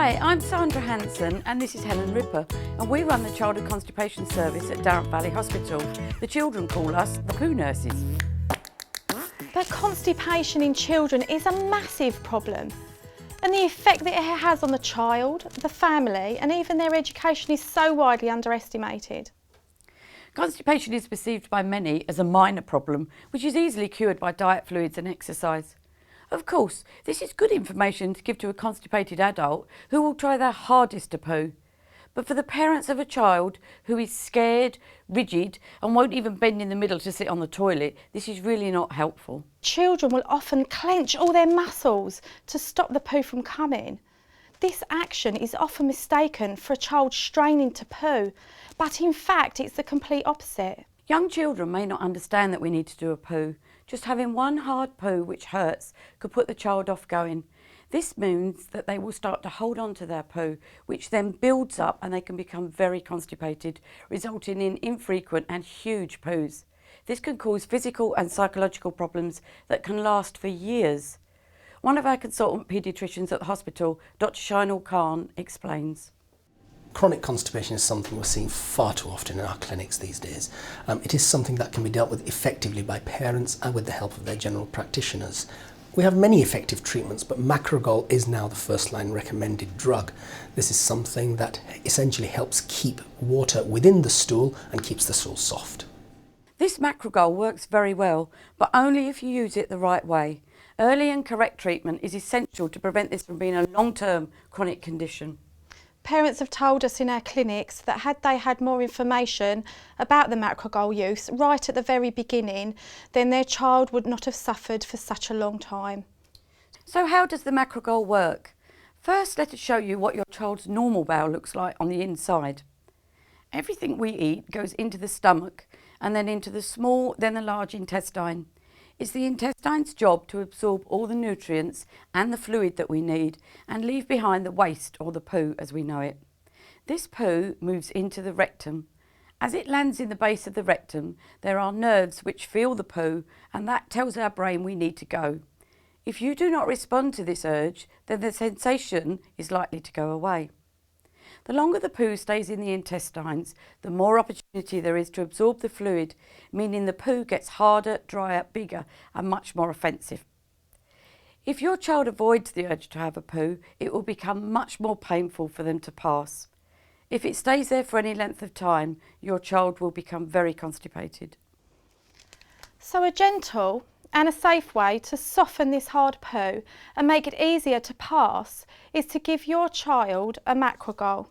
Hi, I'm Sandra Hanson and this is Helen Ripper, and we run the Childhood Constipation Service at Darent Valley Hospital. The children call us the Poo Nurses. But constipation in children is a massive problem, and the effect that it has on the child, the family and even their education is so widely underestimated. Constipation is perceived by many as a minor problem, which is easily cured by diet, fluids and exercise. Of course, this is good information to give to a constipated adult who will try their hardest to poo. But for the parents of a child who is scared, rigid and won't even bend in the middle to sit on the toilet, this is really not helpful. Children will often clench all their muscles to stop the poo from coming. This action is often mistaken for a child straining to poo, but in fact it's the complete opposite. Young children may not understand that we need to do a poo. Just having one hard poo which hurts could put the child off going. This means that they will start to hold on to their poo, which then builds up and they can become very constipated, resulting in infrequent and huge poos. This can cause physical and psychological problems that can last for years. One of our consultant paediatricians at the hospital, Dr. Shainul Khan, explains. Chronic constipation is something we're seeing far too often in our clinics these days. It is something that can be dealt with effectively by parents and with the help of their general practitioners. We have many effective treatments, but Macrogol is now the first-line recommended drug. This is something that essentially helps keep water within the stool and keeps the stool soft. This Macrogol works very well, but only if you use it the right way. Early and correct treatment is essential to prevent this from being a long-term chronic condition. Parents have told us in our clinics that had they had more information about the Macrogol use right at the very beginning, then their child would not have suffered for such a long time. So how does the Macrogol work? First, let us show you what your child's normal bowel looks like on the inside. Everything we eat goes into the stomach and then into the small, then the large intestine. It's the intestine's job to absorb all the nutrients and the fluid that we need and leave behind the waste, or the poo as we know it. This poo moves into the rectum. As it lands in the base of the rectum, there are nerves which feel the poo, and that tells our brain we need to go. If you do not respond to this urge, then the sensation is likely to go away. The longer the poo stays in the intestines, the more opportunity there is to absorb the fluid, meaning the poo gets harder, drier, bigger and much more offensive. If your child avoids the urge to have a poo, it will become much more painful for them to pass. If it stays there for any length of time, your child will become very constipated. So a gentle and a safe way to soften this hard poo and make it easier to pass is to give your child a Macrogol.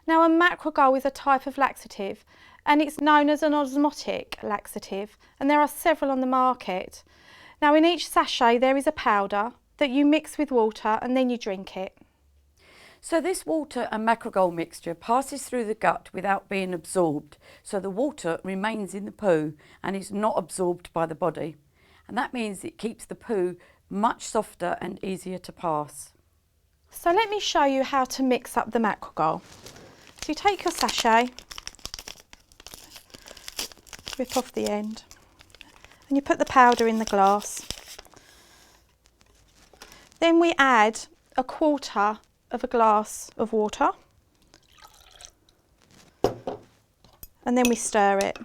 Now, a Macrogol is a type of laxative and it's known as an osmotic laxative, and there are several on the market. Now, in each sachet there is a powder that you mix with water and then you drink it. So this water and Macrogol mixture passes through the gut without being absorbed, so the water remains in the poo and is not absorbed by the body. And that means it keeps the poo much softer and easier to pass. So let me show you how to mix up the Macrogol. So you take your sachet, rip off the end, and you put the powder in the glass. Then we add a quarter of a glass of water, and then we stir it.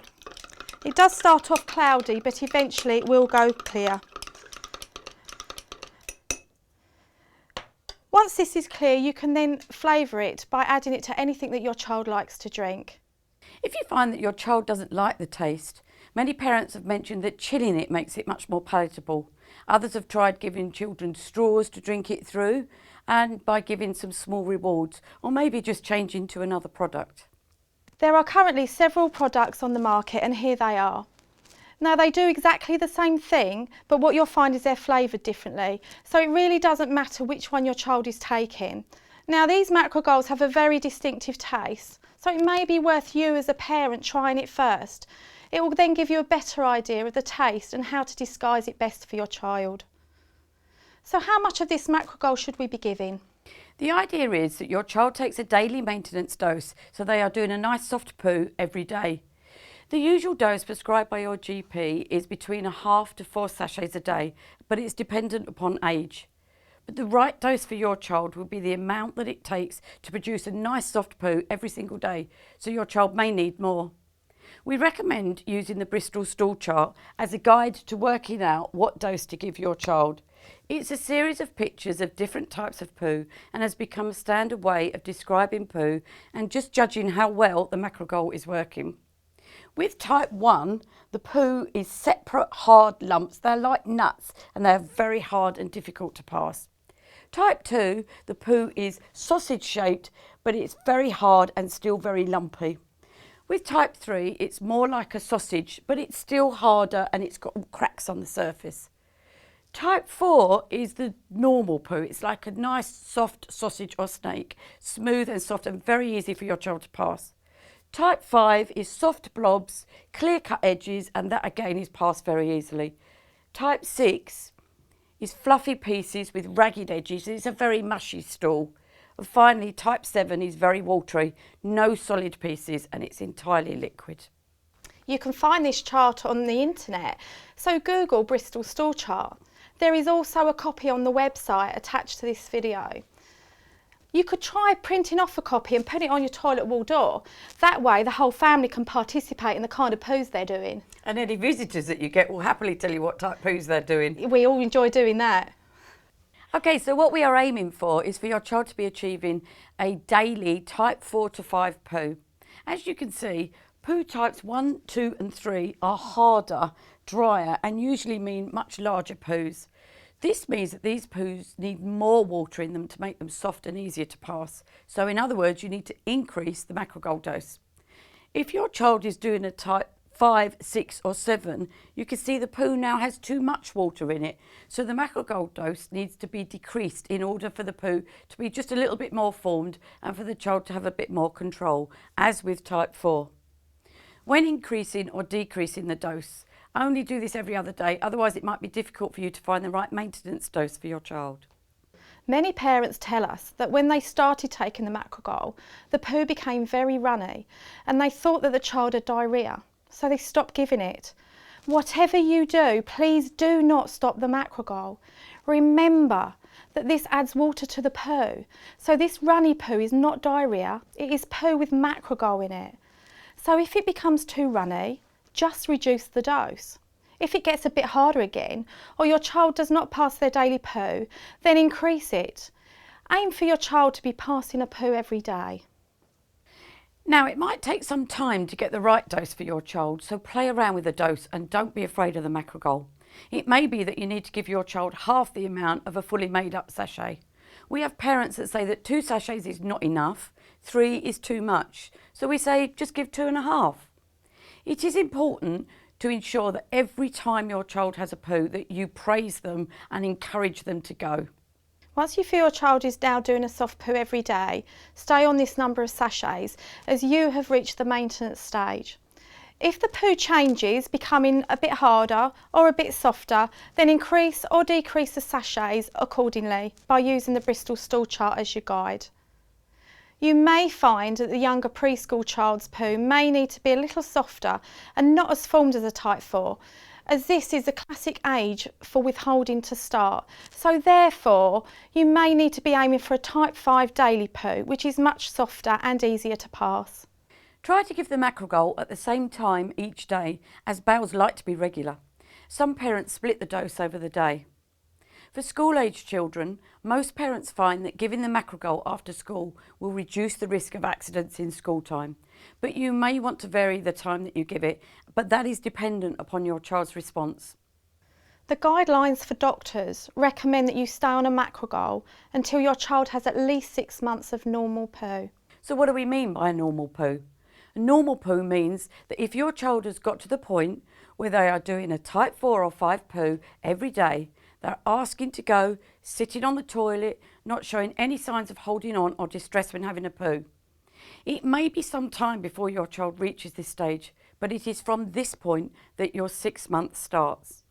It does start off cloudy, but eventually it will go clear. Once this is clear, you can then flavour it by adding it to anything that your child likes to drink. If you find that your child doesn't like the taste, many parents have mentioned that chilling it makes it much more palatable. Others have tried giving children straws to drink it through, and by giving some small rewards, or maybe just changing to another product. There are currently several products on the market, and here they are. Now, they do exactly the same thing, but what you'll find is they're flavoured differently. So it really doesn't matter which one your child is taking. Now, these Macrogols have a very distinctive taste, so it may be worth you as a parent trying it first. It will then give you a better idea of the taste and how to disguise it best for your child. So how much of this Macrogol should we be giving? The idea is that your child takes a daily maintenance dose, so they are doing a nice soft poo every day. The usual dose prescribed by your GP is between 1/2 to 4 sachets a day, but it's dependent upon age. But the right dose for your child will be the amount that it takes to produce a nice soft poo every single day, so your child may need more. We recommend using the Bristol stool chart as a guide to working out what dose to give your child. It's a series of pictures of different types of poo and has become a standard way of describing poo and just judging how well the Macrogol is working. With type 1, the poo is separate hard lumps. They're like nuts and they're very hard and difficult to pass. Type 2, the poo is sausage shaped, but it's very hard and still very lumpy. With type 3, it's more like a sausage, but it's still harder and it's got cracks on the surface. Type 4 is the normal poo. It's like a nice soft sausage or snake, smooth and soft and very easy for your child to pass. Type 5 is soft blobs, clear-cut edges, and that again is passed very easily. Type 6 is fluffy pieces with ragged edges. It's a very mushy stool. And finally, type 7 is very watery, no solid pieces, and it's entirely liquid. You can find this chart on the internet, so Google Bristol stool chart. There is also a copy on the website attached to this video. You could try printing off a copy and put it on your toilet wall door. That way the whole family can participate in the kind of poos they're doing. And any visitors that you get will happily tell you what type poos they're doing. We all enjoy doing that. Okay, so what we are aiming for is for your child to be achieving a daily type 4 to 5 poo. As you can see, poo types 1, 2 and 3 are harder, drier and usually mean much larger poos. This means that these poos need more water in them to make them soft and easier to pass. So in other words, you need to increase the Macrogol dose. If your child is doing a type 5, 6 or 7, you can see the poo now has too much water in it. So the Macrogol dose needs to be decreased in order for the poo to be just a little bit more formed and for the child to have a bit more control, as with type 4. When increasing or decreasing the dose, only do this every other day, otherwise it might be difficult for you to find the right maintenance dose for your child. Many parents tell us that when they started taking the Macrogol, the poo became very runny and they thought that the child had diarrhoea. So they stopped giving it. Whatever you do, please do not stop the Macrogol. Remember that this adds water to the poo. So this runny poo is not diarrhoea, it is poo with Macrogol in it. So if it becomes too runny, just reduce the dose. If it gets a bit harder again, or your child does not pass their daily poo, then increase it. Aim for your child to be passing a poo every day. Now, it might take some time to get the right dose for your child, so play around with the dose and don't be afraid of the Macrogol. It may be that you need to give your child half the amount of a fully made up sachet. We have parents that say that 2 sachets is not enough, 3 is too much, so we say just give 2.5. It is important to ensure that every time your child has a poo that you praise them and encourage them to go. Once you feel your child is now doing a soft poo every day, stay on this number of sachets as you have reached the maintenance stage. If the poo changes, becoming a bit harder or a bit softer, then increase or decrease the sachets accordingly by using the Bristol stool chart as your guide. You may find that the younger preschool child's poo may need to be a little softer and not as formed as a type 4, as this is the classic age for withholding to start. So therefore, you may need to be aiming for a type 5 daily poo, which is much softer and easier to pass. Try to give the Macrogol at the same time each day, as bowels like to be regular. Some parents split the dose over the day. For school-age children, most parents find that giving the Macrogol after school will reduce the risk of accidents in school time. But you may want to vary the time that you give it, but that is dependent upon your child's response. The guidelines for doctors recommend that you stay on a Macrogol until your child has at least 6 months of normal poo. So what do we mean by a normal poo? A normal poo means that if your child has got to the point where they are doing a type 4 or 5 poo every day, they're asking to go, sitting on the toilet, not showing any signs of holding on or distress when having a poo. It may be some time before your child reaches this stage, but it is from this point that your 6 months starts.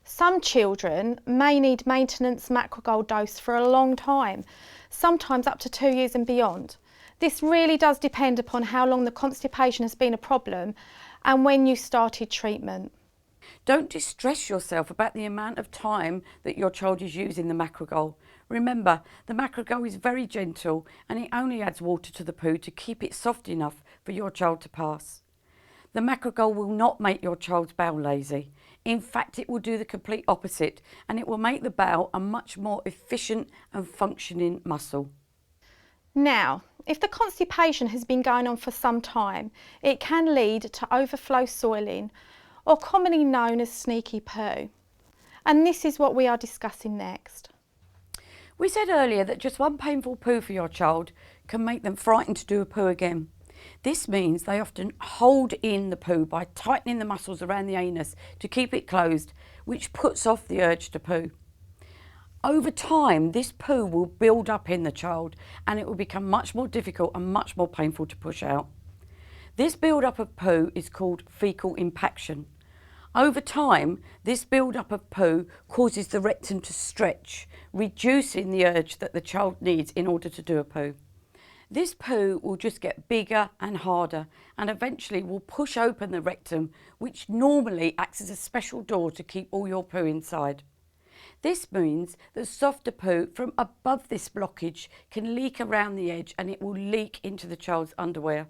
Some children may need maintenance Macrogol dose for a long time, sometimes up to 2 years and beyond. This really does depend upon how long the constipation has been a problem and when you started treatment. Don't distress yourself about the amount of time that your child is using the Macrogol. Remember, the Macrogol is very gentle and it only adds water to the poo to keep it soft enough for your child to pass. The Macrogol will not make your child's bowel lazy. In fact, it will do the complete opposite, and it will make the bowel a much more efficient and functioning muscle. Now, if the constipation has been going on for some time, it can lead to overflow soiling, or commonly known as sneaky poo. And this is what we are discussing next. We said earlier that just one painful poo for your child can make them frightened to do a poo again. This means they often hold in the poo by tightening the muscles around the anus to keep it closed, which puts off the urge to poo. Over time, this poo will build up in the child and it will become much more difficult and much more painful to push out. This build-up of poo is called fecal impaction. Over time, this build-up of poo causes the rectum to stretch, reducing the urge that the child needs in order to do a poo. This poo will just get bigger and harder and eventually will push open the rectum, which normally acts as a special door to keep all your poo inside. This means that softer poo from above this blockage can leak around the edge and it will leak into the child's underwear.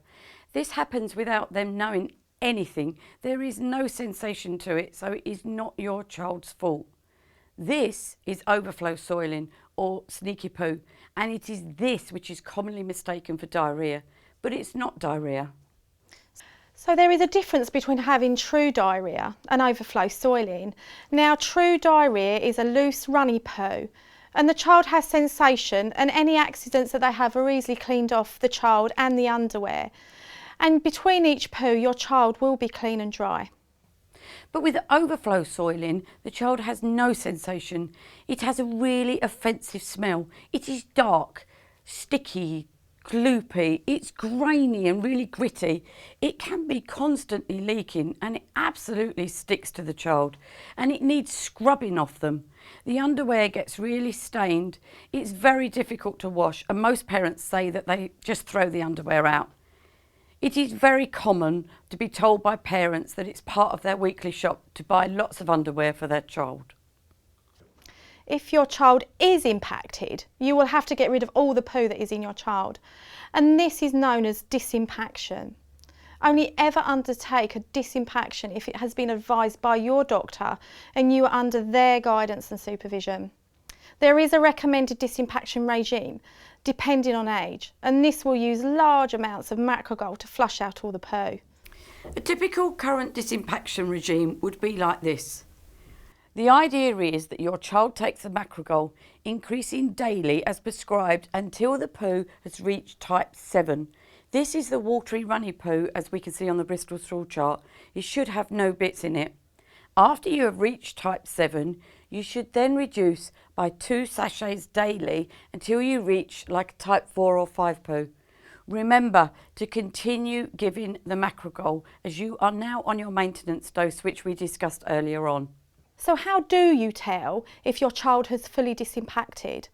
This happens without them knowing anything. There is no sensation to it, so it is not your child's fault. This is overflow soiling or sneaky poo, and it is this which is commonly mistaken for diarrhoea, but it's not diarrhoea. So there is a difference between having true diarrhoea and overflow soiling. Now, true diarrhoea is a loose, runny poo, and the child has sensation, and any accidents that they have are easily cleaned off the child and the underwear. And between each poo, your child will be clean and dry. But with overflow soiling, the child has no sensation. It has a really offensive smell. It is dark, sticky, gloopy, it's grainy and really gritty. It can be constantly leaking and it absolutely sticks to the child and it needs scrubbing off them. The underwear gets really stained. It's very difficult to wash and most parents say that they just throw the underwear out. It is very common to be told by parents that it's part of their weekly shop to buy lots of underwear for their child. If your child is impacted, you will have to get rid of all the poo that is in your child. And this is known as disimpaction. Only ever undertake a disimpaction if it has been advised by your doctor and you are under their guidance and supervision. There is a recommended disimpaction regime depending on age, and this will use large amounts of Macrogol to flush out all the poo. A typical current disimpaction regime would be like this. The idea is that your child takes the Macrogol, increasing daily as prescribed until the poo has reached type 7. This is the watery runny poo, as we can see on the Bristol stool chart. It should have no bits in it. After you have reached type 7, you should then reduce by 2 sachets daily until you reach like type 4 or 5 poo. Remember to continue giving the Macrogol as you are now on your maintenance dose, which we discussed earlier on. So how do you tell if your child has fully disimpacted?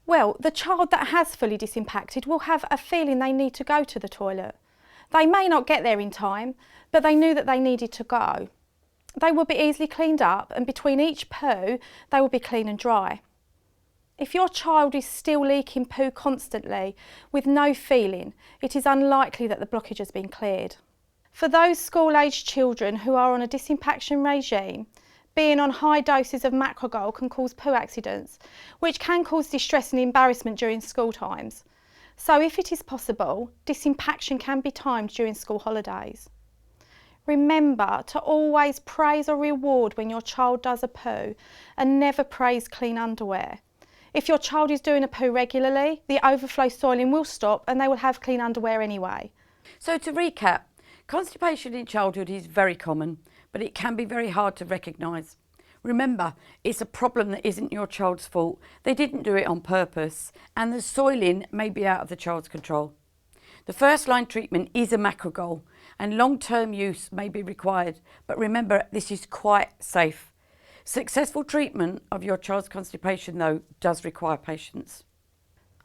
Well, the child that has fully disimpacted will have a feeling they need to go to the toilet. They may not get there in time, but they knew that they needed to go. They will be easily cleaned up and between each poo, they will be clean and dry. If your child is still leaking poo constantly with no feeling, it is unlikely that the blockage has been cleared. For those school-aged children who are on a disimpaction regime, being on high doses of Macrogol can cause poo accidents, which can cause distress and embarrassment during school times. So if it is possible, disimpaction can be timed during school holidays. Remember to always praise or reward when your child does a poo and never praise clean underwear. If your child is doing a poo regularly, the overflow soiling will stop and they will have clean underwear anyway. So to recap, constipation in childhood is very common, but it can be very hard to recognise. Remember, it's a problem that isn't your child's fault. They didn't do it on purpose, and the soiling may be out of the child's control. The first line treatment is a Macrogol, and long-term use may be required, but remember, this is quite safe. Successful treatment of your child's constipation, though, does require patience.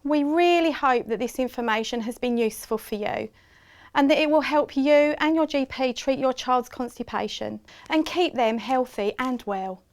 We really hope that this information has been useful for you. and that it will help you and your GP treat your child's constipation and keep them healthy and well.